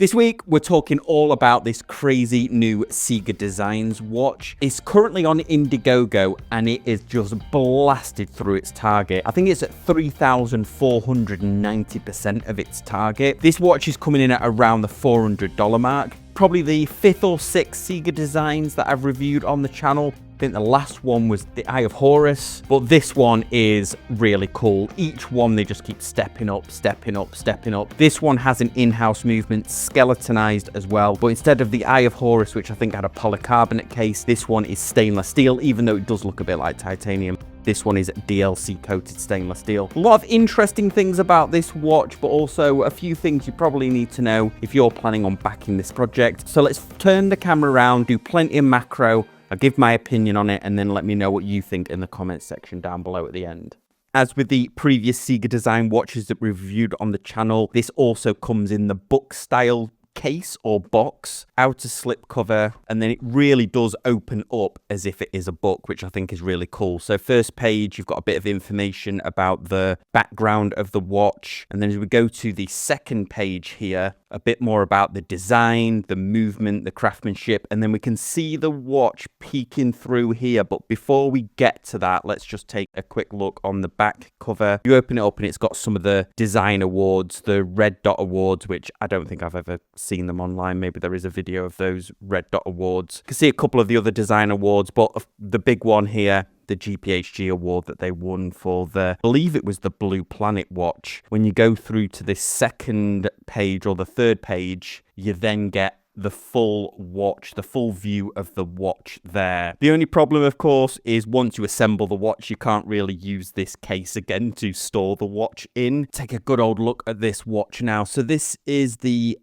This week, we're talking all about this crazy new CIGA Designs watch. It's currently on Indiegogo and it is just blasted through its target. I think it's at 3,490% of its target. This watch is coming in at around the $400 mark. Probably the 5th or 6th CIGA Designs that I've reviewed on the channel. I think the last one was the Eye of Horus, but this one is really cool. Each one, they just keep stepping up, stepping up, stepping up. This one has an in-house movement, skeletonized as well, but instead of the Eye of Horus, which I think had a polycarbonate case, this one is stainless steel, even though it does look a bit like titanium. This one is DLC coated stainless steel. A lot of interesting things about this watch, but also a few things you probably need to know if you're planning on backing this project. So let's turn the camera around, do plenty of macro. I'll give my opinion on it and then let me know what you think in the comments section down below at the end. As with the previous CIGA Design watches that we reviewed on the channel, this also comes in the book style case or box, outer slip cover, and then it really does open up as if it is a book, which I think is really cool. So first page, you've got a bit of information about the background of the watch, and then as we go to the second page here, a bit more about the design, the movement, the craftsmanship, and then we can see the watch peeking through here. But before we get to that, let's just take a quick look on the back cover. You open it up and it's got some of the design awards, the Red Dot Awards, which I don't think I've ever seen them online. Maybe there is a video of those Red Dot Awards. You can see a couple of the other design awards, but the big one here, the GPHG award that they won for the, I believe it was the Blue Planet watch. When you go through to this second page or the third page, you then get the full watch, the full view of the watch there. The only problem, of course, is once you assemble the watch, you can't really use this case again to store the watch in. Take a good old look at this watch now. So this is the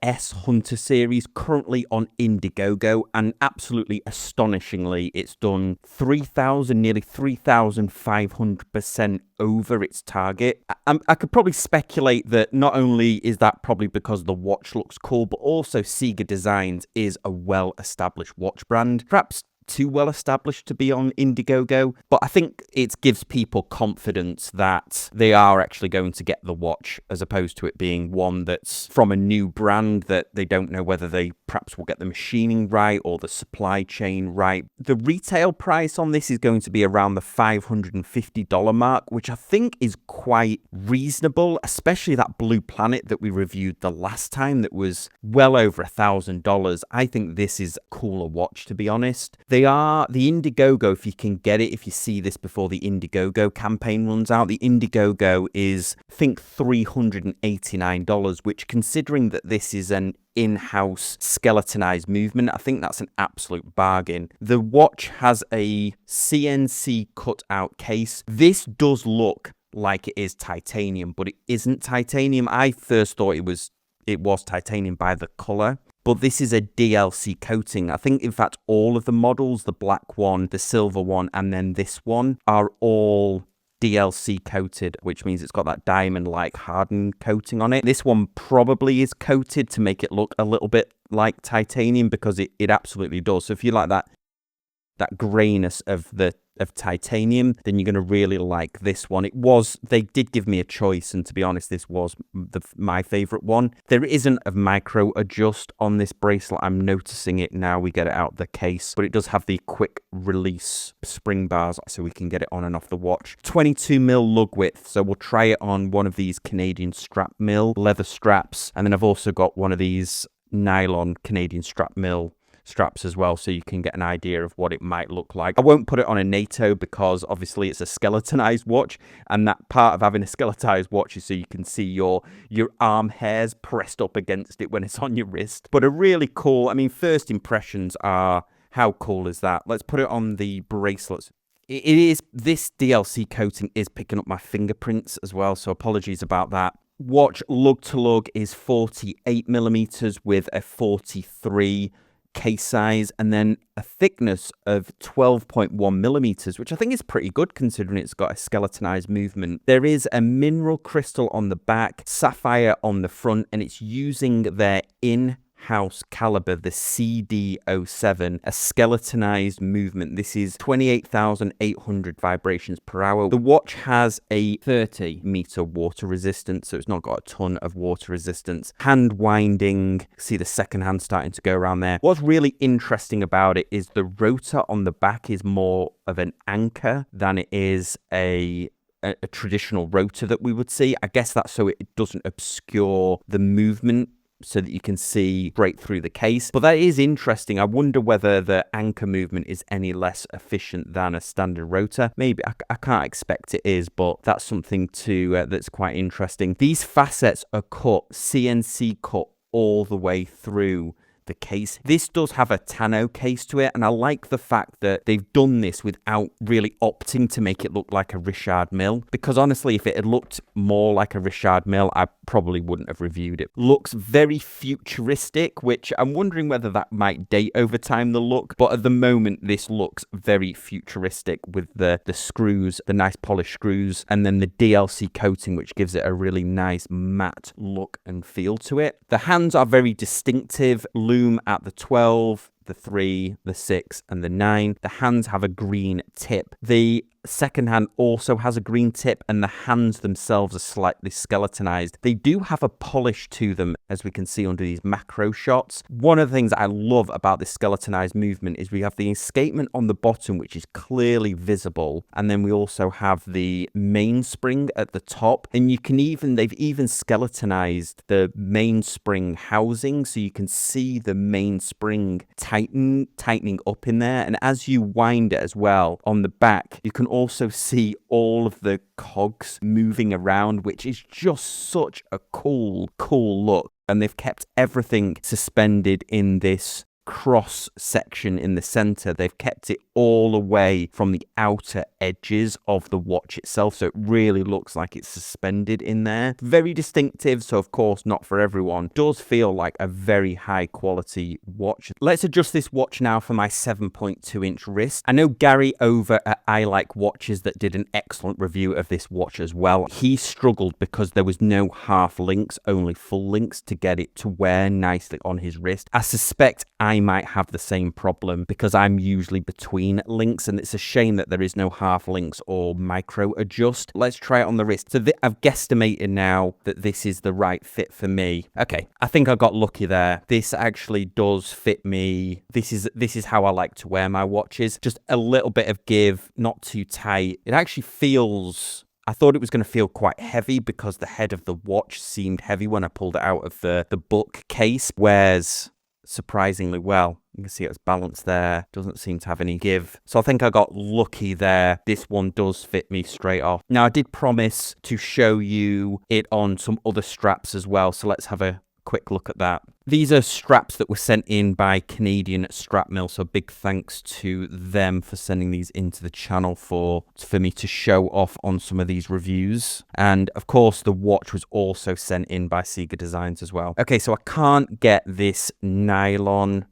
S Hunter series, currently on Indiegogo, and absolutely astonishingly, it's done 3,000, nearly 3,500% over its target. I could probably speculate that not only is that probably because the watch looks cool, but also CIGA Designs is a well-established watch brand. Perhaps too well established to be on Indiegogo, but I think it gives people confidence that they are actually going to get the watch, as opposed to it being one that's from a new brand that they don't know whether they perhaps will get the machining right or the supply chain right. The retail price on this is going to be around the $550 mark, which I think is quite reasonable, especially that Blue Planet that we reviewed the last time that was well over $1,000. I think this is a cooler watch, to be honest. They are the Indiegogo, if you can get it, if you see this before the Indiegogo campaign runs out, the Indiegogo is, I think, $389, which, considering that this is an in-house skeletonized movement, I think that's an absolute bargain. The watch has a CNC cut-out case. This does look like it is titanium, but it isn't titanium. I first thought it was titanium by the color. But this is a DLC coating. I think, in fact, all of the models, the black one, the silver one, and then this one, are all DLC coated, which means it's got that diamond-like hardened coating on it. This one probably is coated to make it look a little bit like titanium, because it absolutely does. So if you like that grayness of titanium, then you're going to really like this one. They did give me a choice, and to be honest, this was my favorite one. There isn't a micro adjust on this bracelet. I'm noticing it now we get it out of the case, but it does have the quick release spring bars, so we can get it on and off the watch. 22mm lug width, so we'll try it on one of these Canadian strap mill leather straps, and then I've also got one of these nylon Canadian strap mill straps as well, so you can get an idea of what it might look like. I won't put it on a NATO because obviously it's a skeletonized watch, and that part of having a skeletonized watch is so you can see your arm hairs pressed up against it when it's on your wrist. But a really cool, I mean, first impressions are, how cool is that? Let's put it on the bracelets. This DLC coating is picking up my fingerprints as well, so apologies about that. Watch lug to lug is 48mm with a 43 case size, and then a thickness of 12.1mm, which I think is pretty good considering it's got a skeletonized movement. There is a mineral crystal on the back, sapphire on the front, and it's using their in house caliber, the CD07, a skeletonized movement. This is 28,800 vibrations per hour. The watch has a 30-meter water resistance, so it's not got a ton of water resistance. Hand winding, see the second hand starting to go around there. What's really interesting about it is the rotor on the back is more of an anchor than it is a traditional rotor that we would see. I guess that's so it doesn't obscure the movement, so that you can see straight through the case. But that is interesting. I wonder whether the anchor movement is any less efficient than a standard rotor. Maybe. I can't expect it is, but that's something to that's quite interesting. These facets are cut, CNC cut all the way through the case. This does have a tonneau case to it, and I like the fact that they've done this without really opting to make it look like a Richard Mille, because honestly, if it had looked more like a Richard Mille, I probably wouldn't have reviewed it. Looks very futuristic, which I'm wondering whether that might date over time, the look, but at the moment this looks very futuristic with the screws, the nice polished screws, and then the DLC coating, which gives it a really nice matte look and feel to it. The hands are very distinctive. Loom at the 12, the 3, the 6, and the 9. The hands have a green tip. The second hand also has a green tip, and the hands themselves are slightly skeletonized. They do have a polish to them, as we can see under these macro shots. One of the things I love about this skeletonized movement is we have the escapement on the bottom, which is clearly visible, and then we also have the mainspring at the top, and they've even skeletonized the mainspring housing, so you can see the mainspring tightening up in there, and as you wind it as well on the back, you can also see all of the cogs moving around, which is just such a cool look. And they've kept everything suspended in this cross section in the center. They've kept it all away from the outer edges of the watch itself, so it really looks like it's suspended in there. Very distinctive, so of course not for everyone. Does feel like a very high quality watch. Let's adjust this watch now for my 7.2-inch wrist. I know Gary over at I Like Watches that did an excellent review of this watch as well. He struggled because there was no half links, only full links to get it to wear nicely on his wrist. I suspect I might have the same problem because I'm usually between links, and it's a shame that there is no half links or micro adjust. Let's try it on the wrist. So I've guesstimated now that this is the right fit for me. Okay, I think I got lucky there. This actually does fit me. This is how I like to wear my watches. Just a little bit of give, not too tight. It actually feels... I thought it was going to feel quite heavy because the head of the watch seemed heavy when I pulled it out of the book case, whereas surprisingly well. You can see it's balanced there. Doesn't seem to have any give. So I think I got lucky there. This one does fit me straight off. Now, I did promise to show you it on some other straps as well. So let's have a quick look at that. These are straps that were sent in by Canadian Strap Mill, so big thanks to them for sending these into the channel for me to show off on some of these reviews. And of course, the watch was also sent in by CIGA Designs as well. Okay, so I can't get this nylon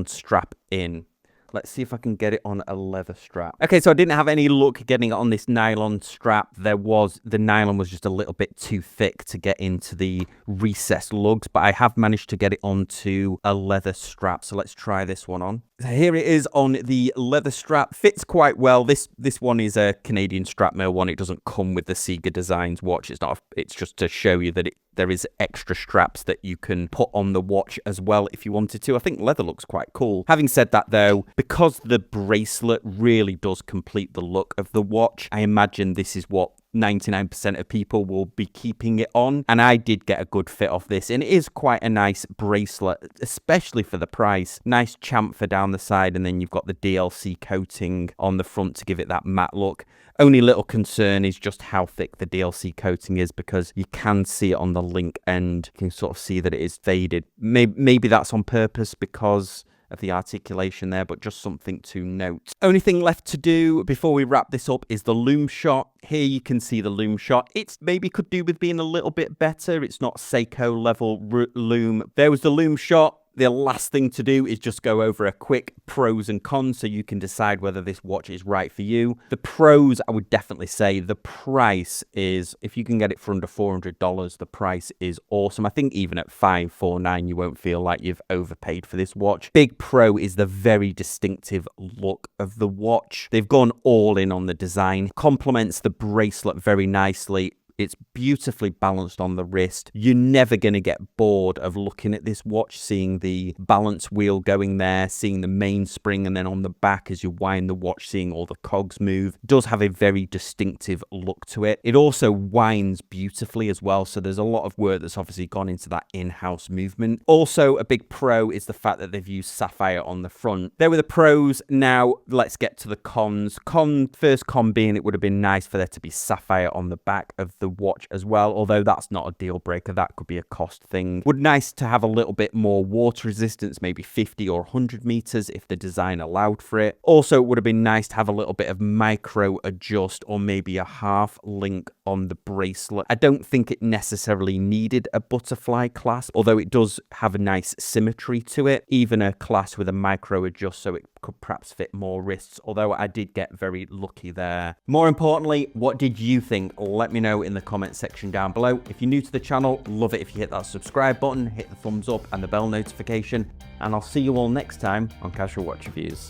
strap in. Let's see if I can get it on a leather strap. Okay, so I didn't have any luck getting it on this nylon strap. The nylon was just a little bit too thick to get into the recessed lugs, but I have managed to get it onto a leather strap. So let's try this one on. So here it is on the leather strap. Fits quite well. This one is a Canadian Strap Mill one. It doesn't come with the CIGA Designs watch. It's just to show you that there is extra straps that you can put on the watch as well if you wanted to. I think leather looks quite cool. Having said that though, because the bracelet really does complete the look of the watch, I imagine this is what 99% of people will be keeping it on, and I did get a good fit off this, and it is quite a nice bracelet, especially for the price. Nice chamfer down the side, and then you've got the DLC coating on the front to give it that matte look. Only little concern is just how thick the DLC coating is, because you can see it on the link end. You can sort of see that it is faded. Maybe that's on purpose because of the articulation there, but just something to note. Only thing left to do before we wrap this up is the loom shot. Here you can see the loom shot. It's maybe could do with being a little bit better. It's not Seiko level loom. There was the loom shot. The last thing to do is just go over a quick pros and cons so you can decide whether this watch is right for you. The pros, I would definitely say the price is, if you can get it for under $400, the price is awesome. I think even at $549, you won't feel like you've overpaid for this watch. Big pro is the very distinctive look of the watch. They've gone all in on the design, complements the bracelet very nicely. It's beautifully balanced on the wrist. You're never going to get bored of looking at this watch, seeing the balance wheel going there, seeing the mainspring, and then on the back as you wind the watch, seeing all the cogs move. It does have a very distinctive look to it. It also winds beautifully as well, so there's a lot of work that's obviously gone into that in-house movement. Also, a big pro is the fact that they've used sapphire on the front. There were the pros. Now, let's get to the cons. First con being it would have been nice for there to be sapphire on the back of the watch as well, although that's not a deal breaker. That could be a cost thing. Would nice to have a little bit more water resistance, maybe 50 or 100 meters if the design allowed for it. Also, it would have been nice to have a little bit of micro adjust or maybe a half link on the bracelet. I don't think it necessarily needed a butterfly clasp, although it does have a nice symmetry to it. Even a clasp with a micro adjust so it could perhaps fit more wrists, although I did get very lucky there. More importantly, what did you think? Let me know in the comment section down below. If you're new to the channel, love it if you hit that subscribe button, hit the thumbs up and the bell notification, and I'll see you all next time on Casual Watch Reviews.